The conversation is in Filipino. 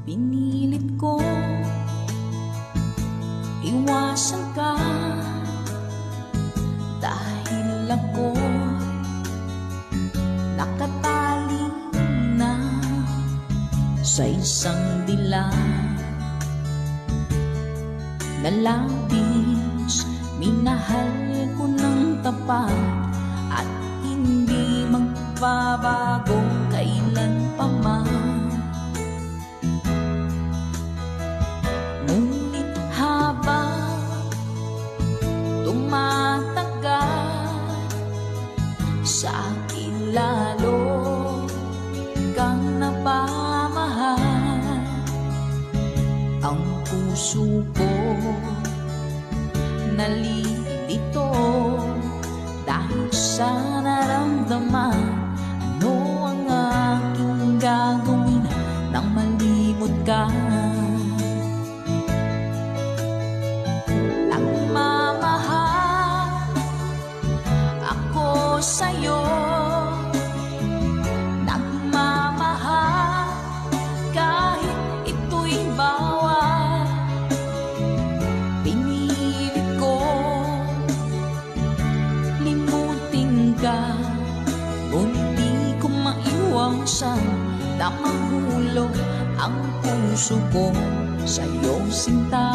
Pinilit ko iwasan ka dahil ako nakatali na sa isang dilag na labis. Minahal ko ng tapat at hindi magbabago kailan pa man. Ngunit habang tumatagal, sa akin lalo kang napamahal. Ang puso ko nalilito dahil sa naramdaman. Ano ang aking gagawin nang malimot ka? Nagmamahal ako sa'yo, nagmamahal kahit ito'y bawal. Pinilit ko limutin ka, ngunit di ko maiwasan na mahulog ang puso ko sa'yo, sinta.